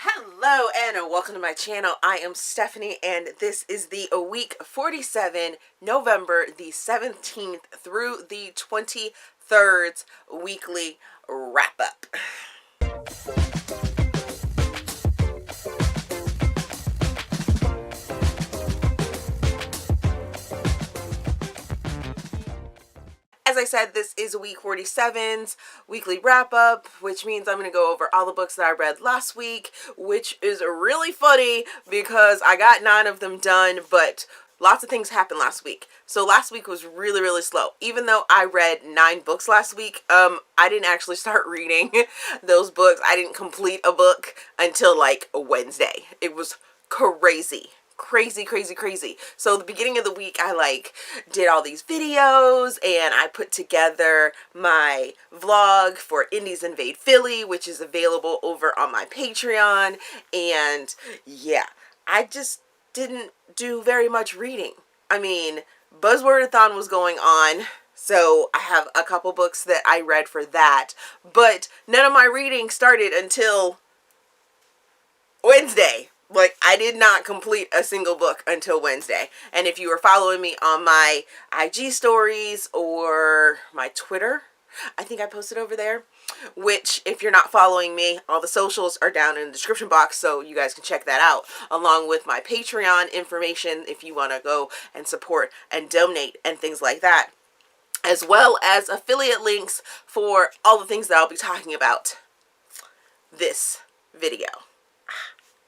Hello and welcome to my channel. I am Stephanie and this is the week 47, November the 17th through the 23rd weekly wrap up. As I said, this is week 47's weekly wrap-up, which means I'm going to go over all the books that I read last week, which is really funny because I got 9 of them done, but lots of things happened last week. So last week was really slow. Even though I read 9 books last week, I didn't actually start reading those books. I didn't complete a book until like Wednesday. It was crazy. Crazy. So the beginning of the week I did all these videos and I put together my vlog for Indies Invade Philly, which is available over on my Patreon. And yeah, I just didn't do very much reading. I mean, buzzwordathon was going on, so I have a couple books that I read for that, but none of my reading started until Wednesday. Like, I did not complete a single book until Wednesday. And if you were following me on my IG stories or my Twitter, I think I posted over there, which if you're not following me, all the socials are down in the description box, so you guys can check that out, along with my Patreon information if you want to go and support and donate and things like that, as well as affiliate links for all the things that I'll be talking about this video.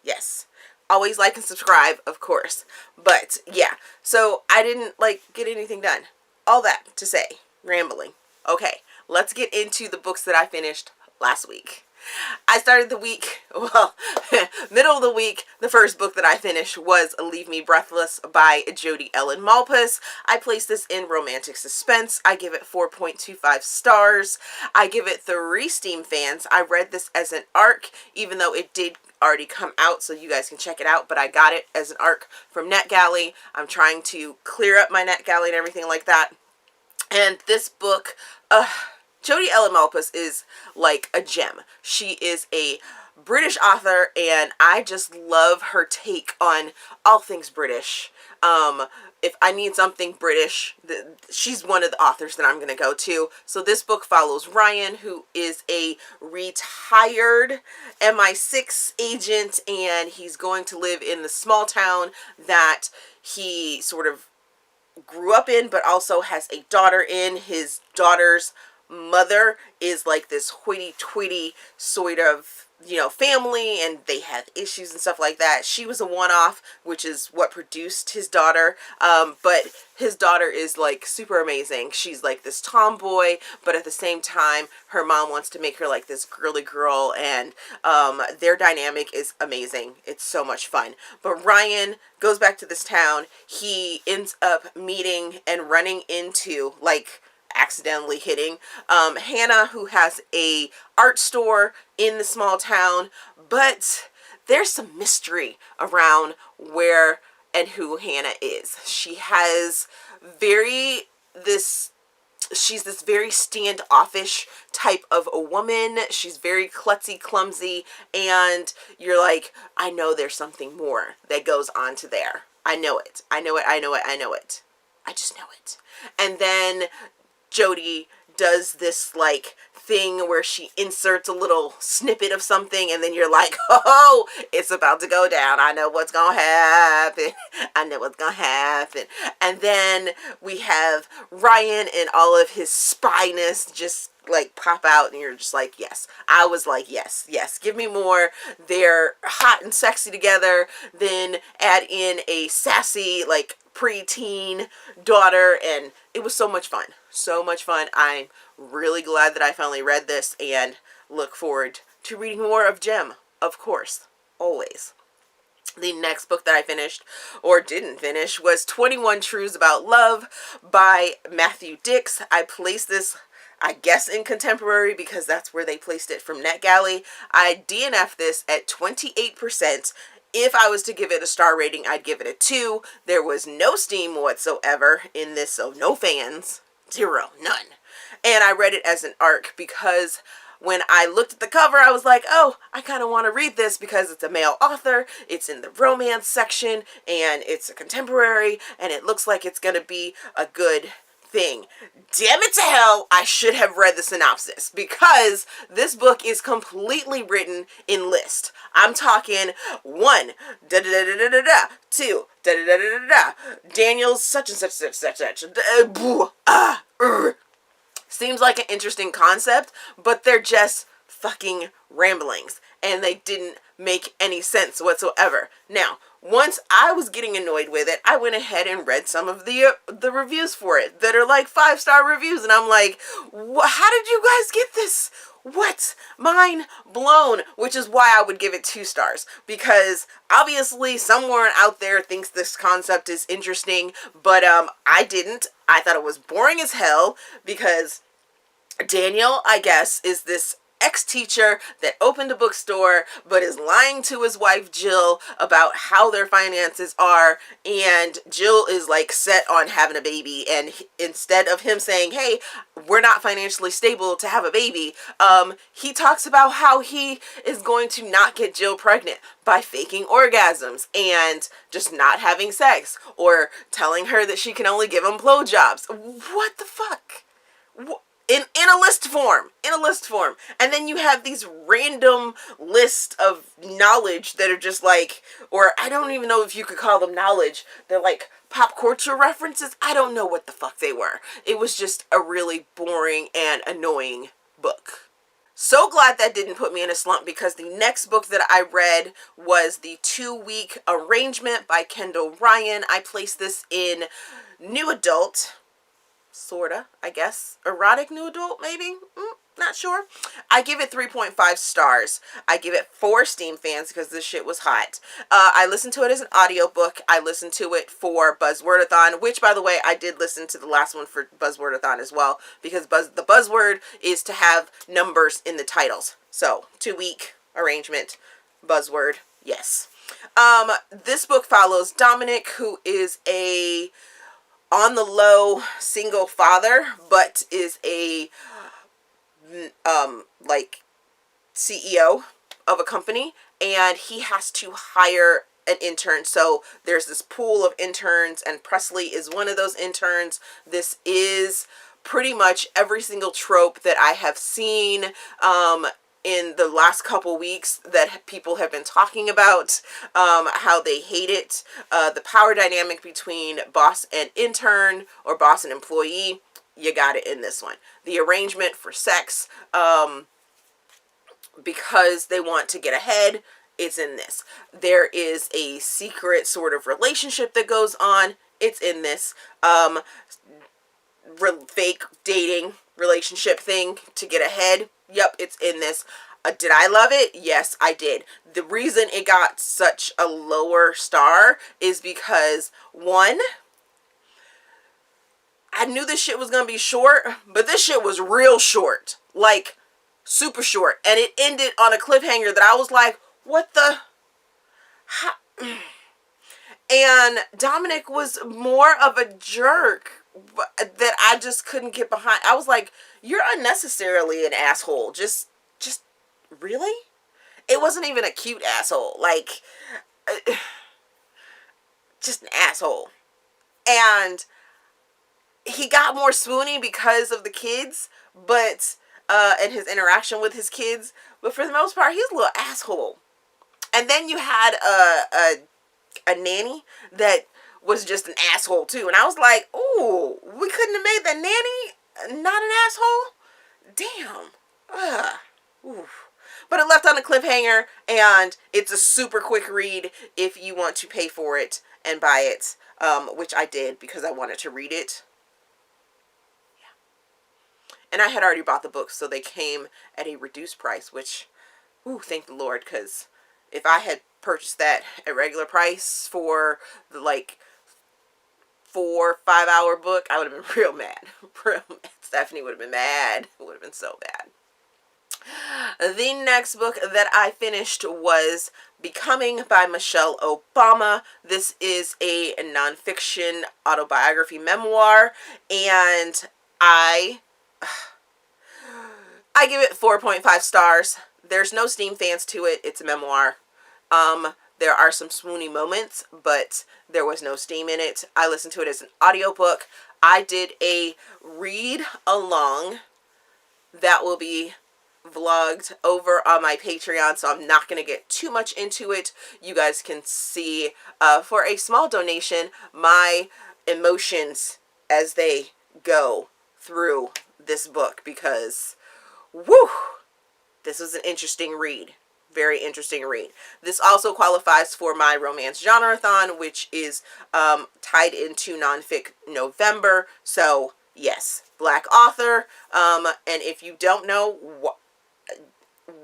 Yes. Always like and subscribe, of course. But yeah, so I didn't get anything done. All that to say, rambling. Okay, let's get into the books that I finished last week. I started the week, well, middle of the week, the first book that I finished was Leave Me Breathless by Jodi Malpas. I placed this in romantic suspense. I give it 4.25 stars. I give it 3 Steam fans. I read this as an ARC, even though it did already come out, so you guys can check it out, but I got it as an ARC from NetGalley. I'm trying to clear up my NetGalley and everything like that. And this book, Jodi Malpas is like a gem. She is a British author, and I just love her take on all things British. If I need something British, she's one of the authors that I'm going to go to. So this book follows Ryan, who is a retired MI6 agent, and he's going to live in the small town that he sort of grew up in, but also has a daughter in. His daughter's mother is like this hoity-toity sort of, family, and they have issues and stuff like that. She was a one-off, which is what produced his daughter, but his daughter is like super amazing. She's like this tomboy, but at the same time her mom wants to make her like this girly girl, and their dynamic is amazing. It's so much fun. But Ryan goes back to this town. He ends up meeting and running into, accidentally hitting Hannah, who has a art store in the small town, but there's some mystery around where and who Hannah is. She has she's this very standoffish type of a woman. She's very klutzy, clumsy, and you're like, I know there's something more that goes on to there. I know it. I just know it. And then Jodi does this thing where she inserts a little snippet of something, and then you're like, oh, it's about to go down. I know what's gonna happen. And then we have Ryan and all of his spyness just pop out, and you're just like, yes. I was like, yes, give me more. They're hot and sexy together. Then add in a sassy preteen daughter, and it was so much fun. I'm really glad that I finally read this and look forward to reading more of Gem, of course, always. The next book that I finished, or didn't finish, was 21 Truths About Love by Matthew Dix. I placed this, I guess, in contemporary because that's where they placed it from NetGalley. I DNF'd this at 28%. If I was to give it a star rating, I'd give it a 2. There was no steam whatsoever in this, so no fans. 0. None. And I read it as an ARC because when I looked at the cover, I was like, oh, I kind of want to read this because it's a male author, it's in the romance section, and it's a contemporary, and it looks like it's going to be a good thing. Damn it to hell, I should have read the synopsis, because this book is completely written in list. I'm talking 1, da da da da da da, 2, da da da da da da, Daniel's such and such such such such, seems like an interesting concept, but they're just fucking ramblings, and they didn't make any sense whatsoever. Now, once I was getting annoyed with it, I went ahead and read some of the reviews for it that are like 5-star reviews, and I'm like, how did you guys get this? What? Mind blown. Which is why I would give it 2 stars, because obviously someone out there thinks this concept is interesting, but I didn't. I thought it was boring as hell, because Daniel, I guess, is this ex-teacher that opened a bookstore but is lying to his wife Jill about how their finances are, and Jill is like set on having a baby, and instead of him saying, hey, we're not financially stable to have a baby, he talks about how he is going to not get Jill pregnant by faking orgasms and just not having sex, or telling her that she can only give him blowjobs. What the fuck? In a list form, and then you have these random list of knowledge that are just like, or I don't even know if you could call them knowledge, they're like pop culture references. I don't know what the fuck they were. It was just a really boring and annoying book. So glad that didn't put me in a slump, because the next book that I read was the 2-week Arrangement by Kendall Ryan. I placed this in new adult, sorta, I guess. Erotic new adult, maybe? Not sure. I give it 3.5 stars. I give it 4 Steam fans because this shit was hot. I listened to it as an audiobook. I listened to it for buzzwordathon, which, by the way, I did listen to the last one for buzzwordathon as well, because the buzzword is to have numbers in the titles. So, 2-week Arrangement, buzzword, yes. This book follows Dominic, who is a on the low single father, but is a like CEO of a company, and he has to hire an intern. So there's this pool of interns, and Presley is one of those interns. This is pretty much every single trope that I have seen in the last couple weeks that people have been talking about, how they hate it, the power dynamic between boss and intern, or boss and employee. You got it in this one. The arrangement for sex, because they want to get ahead, it's in this. There is a secret sort of relationship that goes on, it's in this. Fake dating relationship thing to get ahead, yep, it's in this. Did I love it? Yes, I did. The reason it got such a lower star is because, 1, I knew this shit was going to be short, but this shit was real short. Like, super short. And it ended on a cliffhanger that I was like, what the? How? And Dominic was more of a jerk that I just couldn't get behind. I was like, you're unnecessarily an asshole. Just really? It wasn't even a cute asshole. Like, just an asshole. And he got more spoony because of the kids, but and his interaction with his kids. But for the most part, he's a little asshole. And then you had a nanny that was just an asshole too. And I was like, ooh, we couldn't have made the nanny not an asshole? Damn. Ugh. Oof. But it left on a cliffhanger, and it's a super quick read if you want to pay for it and buy it, which I did because I wanted to read it. Yeah. And I had already bought the books, so they came at a reduced price, which, ooh, thank the Lord, because if I had purchased that at regular price for the, like, 4 5-hour book, I would have been real mad. Real mad. Stephanie would have been mad. It would have been so bad. The next book that I finished was Becoming by Michelle Obama. This is a nonfiction autobiography memoir, and I give it 4.5 stars. There's no Steam fans to it. It's a memoir. There are some swoony moments, but there was no Steam in it. I listened to it as an audiobook. I did a read along that will be vlogged over on my Patreon, so I'm not going to get too much into it. You guys can see, for a small donation, my emotions as they go through this book, because, woo, this was an interesting read. Very interesting read. This also qualifies for my romance genre-a-thon, which is tied into Nonfic November. So, yes, Black author. And if you don't know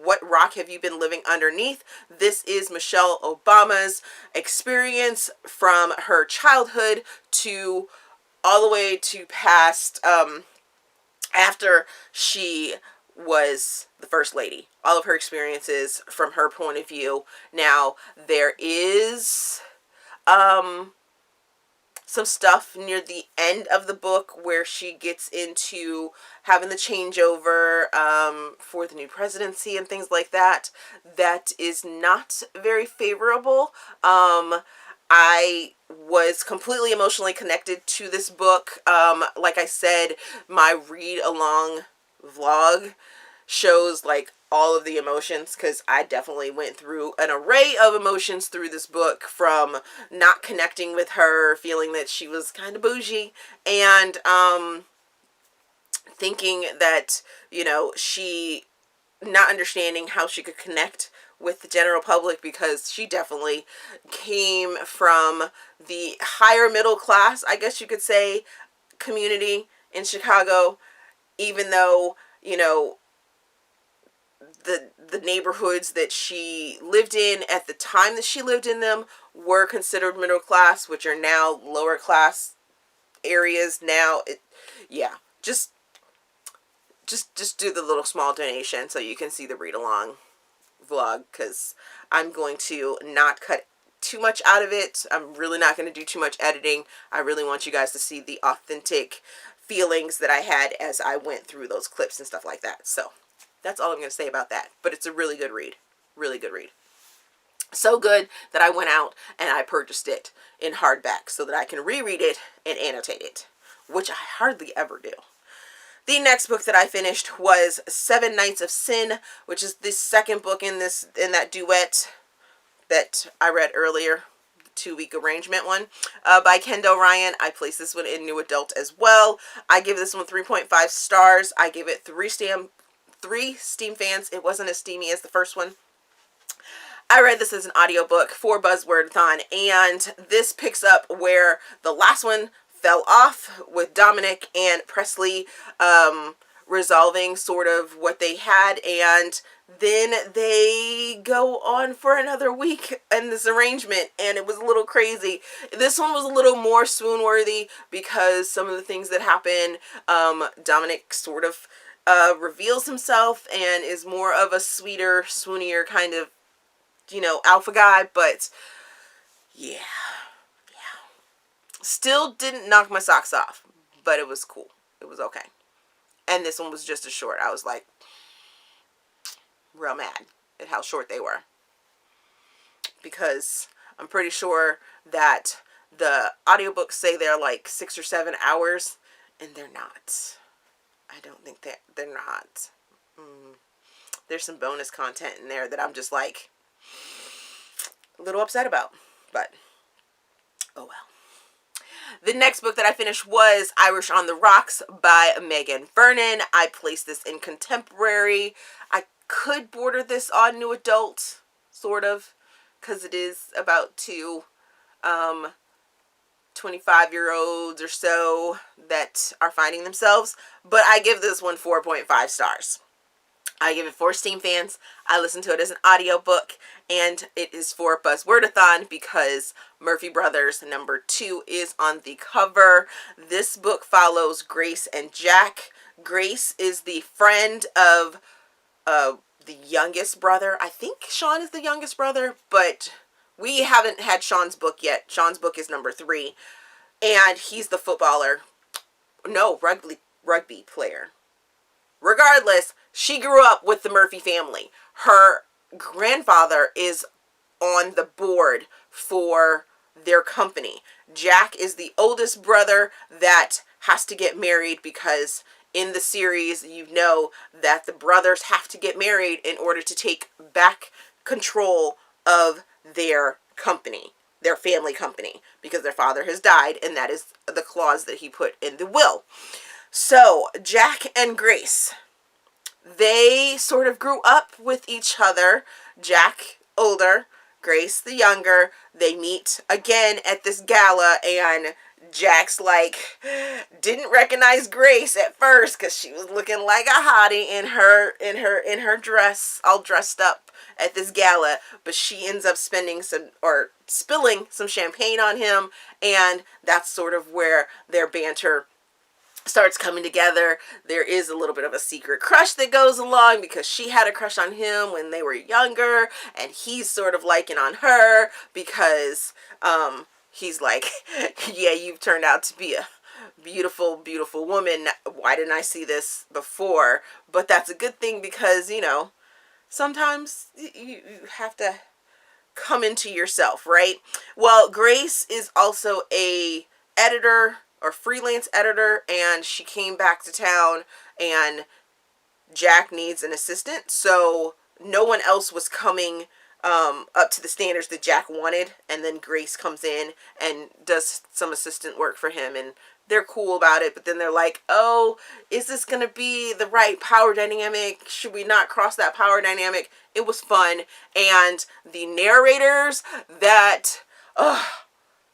what rock have you been living underneath, this is Michelle Obama's experience from her childhood to all the way to past, after she was the first lady. All of her experiences from her point of view. Now, there is some stuff near the end of the book where she gets into having the changeover for the new presidency and things like that. That is not very favorable. I was completely emotionally connected to this book. Like I said, my read along vlog shows like all of the emotions, because I definitely went through an array of emotions through this book, from not connecting with her, feeling that she was kind of bougie, and thinking that, you know, she not understanding how she could connect with the general public, because she definitely came from the higher middle class, I guess you could say, community in Chicago, even though, you know, the neighborhoods that she lived in at the time that she lived in them were considered middle class, which are now lower class areas now. Yeah, just do the little small donation so you can see the read along vlog, because I'm going to not cut too much out of it. I'm really not going to do too much editing. I really want you guys to see the authentic feelings that I had as I went through those clips and stuff like that. So that's all I'm going to say about that. But it's a really good read. Really good read. So good that I went out and I purchased it in hardback so that I can reread it and annotate it, which I hardly ever do. The next book that I finished was 7 Nights of Sin, which is the second book in that duet that I read earlier, the 2-week arrangement one, by Kendall Ryan. I placed this one in New Adult as well. I give this one 3.5 stars. I give it 3 Steam fans. It wasn't as steamy as the first one. I read this as an audiobook for buzzwordathon, and this picks up where the last one fell off, with Dominic and Presley resolving sort of what they had, and then they go on for another week in this arrangement, and it was a little crazy. This one was a little more swoon-worthy because some of the things that happen, Dominic sort of reveals himself and is more of a sweeter, swoonier kind of, you know, alpha guy, but yeah. Still didn't knock my socks off, but it was cool. It was okay. And this one was just as short. I was like, real mad at how short they were, because I'm pretty sure that the audiobooks say they're like 6 or 7 hours, and they're not. I don't think they're not. There's some bonus content in there that I'm just like a little upset about, but oh well. The next book that I finished was Irish on the Rocks by Magan Vernon. I placed this in contemporary. I could border this on New Adult, sort of, because it is about 2 25-year-olds or so that are finding themselves. But I give this one 4.5 stars. I give it 4 Steam fans. I listened to it as an audiobook, and it is for buzzwordathon because Murphy Brothers #2 is on the cover. This book follows Grace and Jack. Grace is the friend of the youngest brother. I think Sean is the youngest brother, but we haven't had Sean's book yet. Sean's book is #3, and he's the footballer. No, rugby player. Regardless, she grew up with the Murphy family. Her grandfather is on the board for their company. Jack is the oldest brother that has to get married because in the series, you know that the brothers have to get married in order to take back control of their company, their family company, because their father has died, and that is the clause that he put in the will. So Jack and Grace, they sort of grew up with each other. Jack older, Grace the younger. They meet again at this gala, and Jack's like, didn't recognize Grace at first because she was looking like a hottie in her dress, all dressed up at this gala, but she ends up spilling some champagne on him, and that's sort of where their banter starts coming together. There is a little bit of a secret crush that goes along because she had a crush on him when they were younger, and he's sort of liking on her because he's like, yeah, you've turned out to be a beautiful, beautiful woman. Why didn't I see this before? But that's a good thing because, you know, sometimes you have to come into yourself, right? Well, Grace is also a editor or freelance editor, and she came back to town, and Jack needs an assistant, so no one else was coming up to the standards that Jack wanted, and then Grace comes in and does some assistant work for him, and they're cool about it, but then they're like, oh, is this going to be the right power dynamic? Should we not cross that power dynamic? It was fun, and the narrators that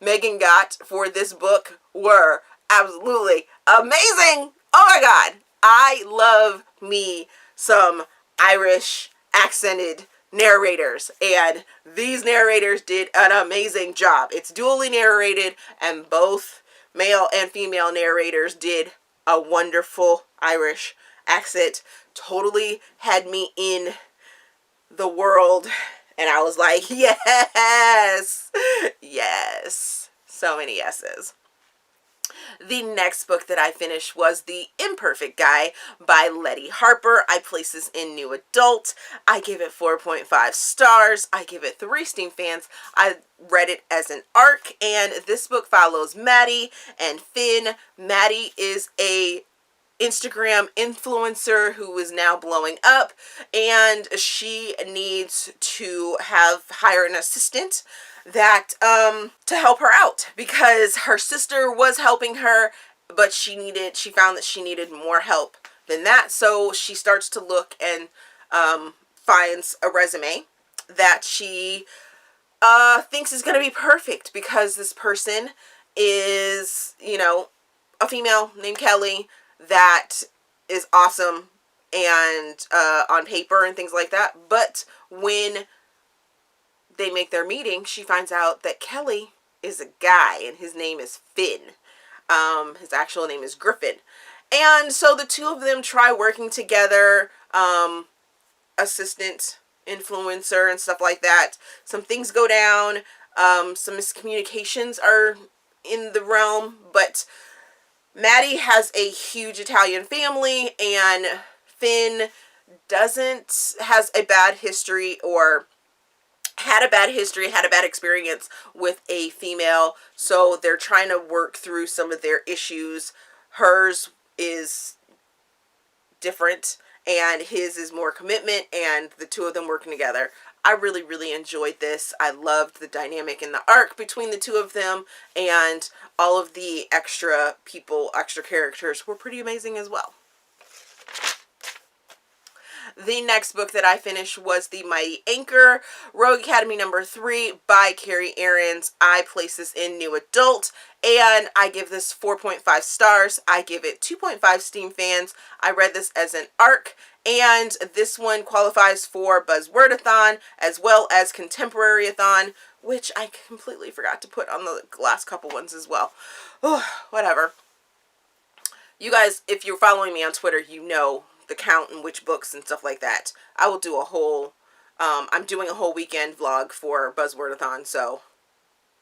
Magan got for this book were absolutely amazing. Oh my god, I love me some Irish accented narrators, and these narrators did an amazing job. It's dually narrated, and both male and female narrators did a wonderful Irish accent. Totally had me in the world, and I was like, yes, yes, so many yeses. The next book that I finished was The Imperfect Guy by Leddy Harper. I place this in new adult. I give it 4.5 stars. I give it 3 Steam fans. I read it as an arc, and this book follows Maddie and Finn. Maddie is a Instagram influencer who is now blowing up, and she needs to hire an assistant that to help her out because her sister was helping her, but she found that she needed more help than that. So she starts to look and finds a resume that she thinks is going to be perfect because this person is, you know, a female named Kelly that is awesome and on paper and things like that. But when they make their meeting, she finds out that Kelly is a guy and his name is Finn. His actual name is Griffin. And so the two of them try working together, assistant, influencer, and stuff like that. Some things go down. Some miscommunications are in the realm, but Maddie has a huge Italian family, and Finn has a bad history, or had a bad experience with a female, so they're trying to work through some of their issues. Hers is different, and his is more commitment, and the two of them working together. I really, really enjoyed this. I loved the dynamic in the arc between the two of them, and all of the extra characters were pretty amazing as well. The next book that I finished was The Mighty Anchor, Rogue Academy #3 by Carrie. I place this in new adult, and I give this 4.5 stars. I give it 2.5 Steam fans. I read this as an arc, and this one qualifies for buzzwordathon as well as contemporaryathon, which I completely forgot to put on the last couple ones as well. Oh, whatever. You guys, if you're following me on Twitter, you know the count and which books and stuff like that. I will do a whole, I'm doing a whole weekend vlog for buzzwordathon, so,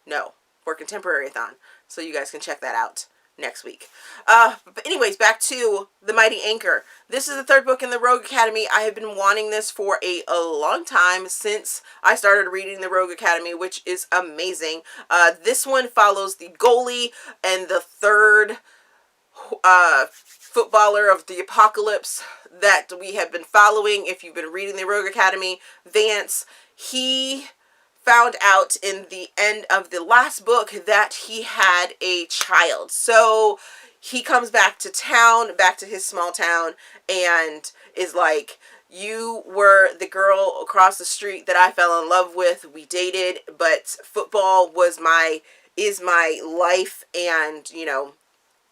no, for contemporaryathon, so you guys can check that out next week. But anyways, back to The Mighty Anchor. This is the third book in the Rogue Academy. I have been wanting this for a long time, since I started reading the Rogue Academy, which is amazing. This one follows the goalie and the third footballer of the apocalypse that we have been following. If you've been reading the Rogue Academy, Vance, he found out in the end of the last book that he had a child. So he comes back to town, back to his small town, and is like, you were the girl across the street that I fell in love with. We dated, but football is my life, and, you know,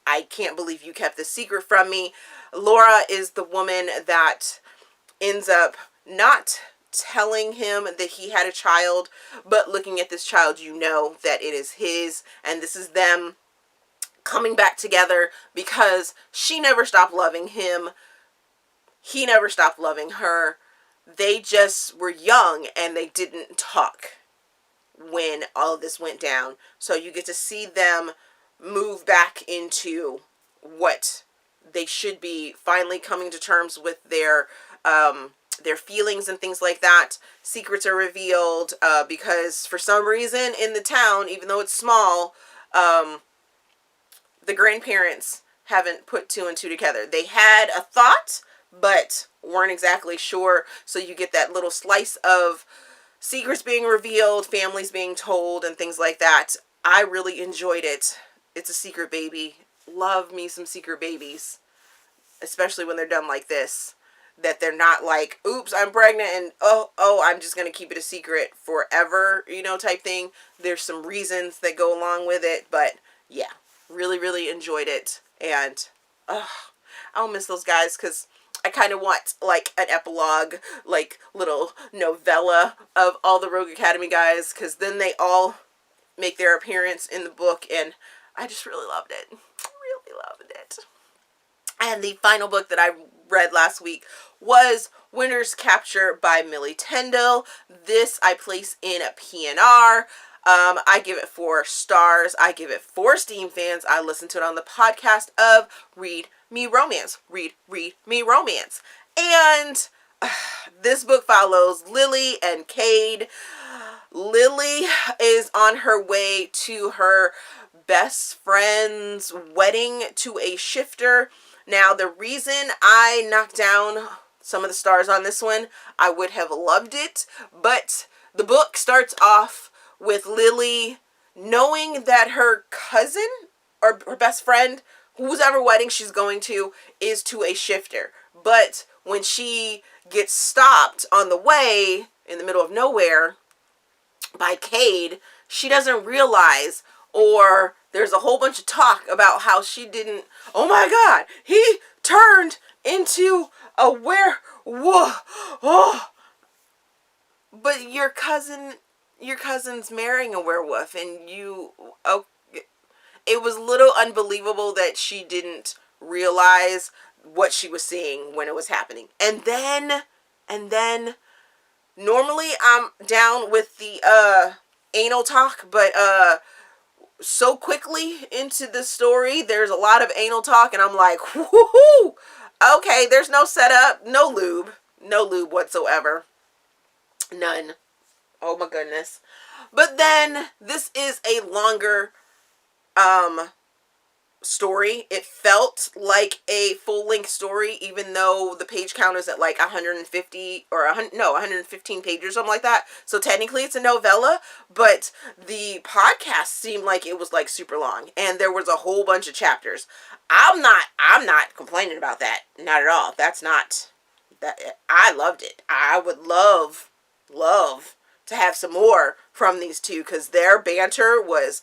I can't believe you kept this secret from me. Laura is the woman that ends up not telling him that he had a child, but looking at this child, you know that it is his, and this is them coming back together because she never stopped loving him. He never stopped loving her. They just were young and they didn't talk when all of this went down. So you get to see them move back into what they should be, finally coming to terms with their feelings and things like that. Secrets are revealed because for some reason in the town, even though it's small, the grandparents haven't put two and two together. They had a thought, but weren't exactly sure. So you get that little slice of secrets being revealed, families being told, and things like that. I really enjoyed it. It's a secret baby. Love me some secret babies, especially when they're done like this. That they're not like, oops, I'm pregnant, and oh, I'm just going to keep it a secret forever, you know, type thing. There's some reasons that go along with it, but yeah, really, really enjoyed it. And I'll miss those guys, because I kind of want like an epilogue, like little novella of all the Rogue Academy guys, because then they all make their appearance in the book, and I just really loved it. Really loved it. And the final book that I read last week was Wynter's Capture by Millie Kendall. This I place in a PNR. I give it 4 stars. I give it 4 Steam fans. I listened to it on the podcast of Read Me Romance. Read Me Romance. And this book follows Lily and Cade. Lily is on her way to her best friend's wedding to a shifter. Now, the reason I knocked down some of the stars on this one, I would have loved it, but the book starts off with Lily knowing that her cousin or her best friend, whoever wedding she's going to, is to a shifter. But when she gets stopped on the way in the middle of nowhere by Cade, she doesn't realize, or there's a whole bunch of talk about how she didn't, oh my God, he turned into a werewolf. Oh. But your cousin's marrying a werewolf, and it was a little unbelievable that she didn't realize what she was seeing when it was happening. And then normally I'm down with the anal talk, but so quickly into the story, there's a lot of anal talk, and I'm like, whoo, okay, there's no setup, no lube whatsoever. None. Oh my goodness. But then this is a longer story. It felt like a full-length story, even though the page count is at like 150 or 115 pages or something like that. So technically it's a novella, but the podcast seemed like it was like super long, and there was a whole bunch of chapters. I'm not complaining about that. Not at all. That's not that. I loved it. I would love to have some more from these two, because their banter was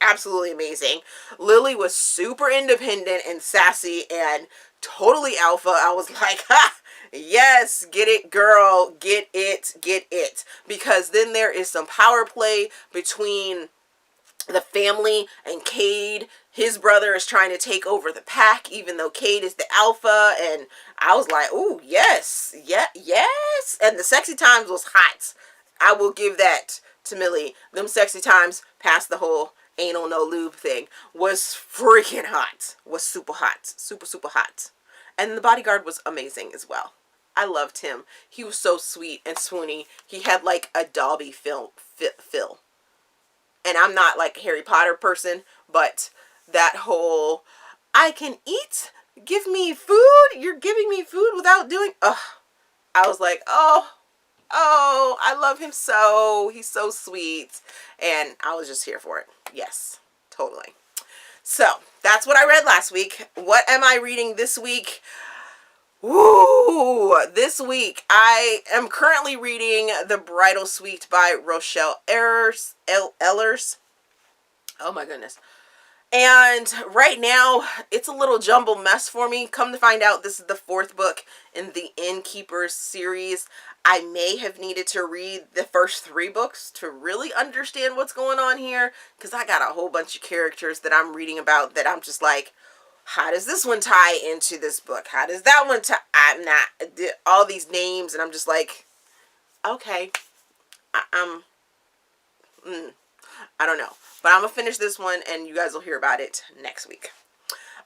absolutely amazing. Lily was super independent and sassy and totally alpha. I was like, ha, yes, get it, girl, get it. Because then there is some power play between the family and Cade. His brother is trying to take over the pack, even though Cade is the alpha. And I was like, ooh, yes. And the sexy times was hot. I will give that to Millie. Them sexy times passed the whole anal no lube thing was freaking hot. Was super hot. Super, super hot. And the bodyguard was amazing as well. I loved him. He was so sweet and swoony. He had like a Dobby feel. And I'm not like a Harry Potter person, but that whole, I can eat, give me food, you're giving me food without doing, ugh. I was like, oh, I love him so. He's so sweet. And I was just here for it. Yes, totally. So, that's what I read last week. What am I reading this week? Woo! This week, I am currently reading The Bridal Suite by Rochelle Alers. Oh my goodness. And right now, it's a little jumble mess for me. Come to find out, this is the 4th book in the Innkeepers series. I may have needed to read the first 3 books to really understand what's going on here, because I got a whole bunch of characters that I'm reading about that I'm just like, how does this one tie into this book? How does that one tie? I'm not, all these names, and I'm just like, okay, I don't know. But I'm going to finish this one, and you guys will hear about it next week.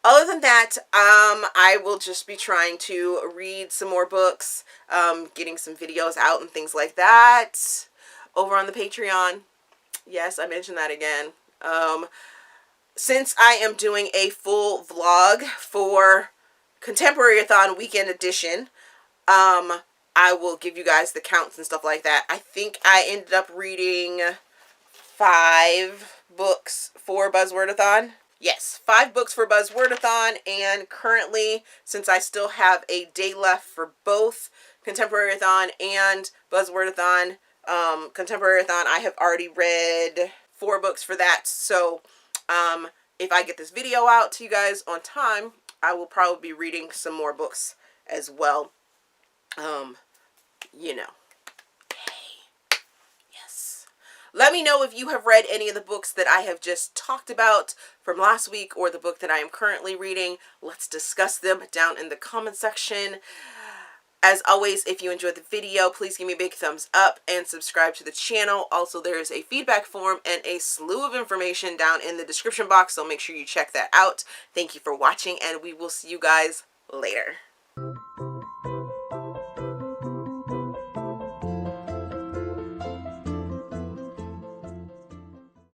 Other than that, I will just be trying to read some more books, getting some videos out and things like that over on the Patreon. Yes, I mentioned that again. Since I am doing a full vlog for Contemporaryathon Weekend Edition, I will give you guys the counts and stuff like that. I think I ended up reading 5 books for buzzwordathon. Yes, 5 books for buzzwordathon, and currently, since I still have a day left for both contemporaryathon and buzzwordathon, contemporaryathon, I have already read 4 books for that. So if I get this video out to you guys on time, I will probably be reading some more books as well. You know. Let me know if you have read any of the books that I have just talked about from last week, or the book that I am currently reading. Let's discuss them down in the comment section. As always, if you enjoyed the video, please give me a big thumbs up and subscribe to the channel. Also, there is a feedback form and a slew of information down in the description box, so make sure you check that out. Thank you for watching, and we will see you guys later.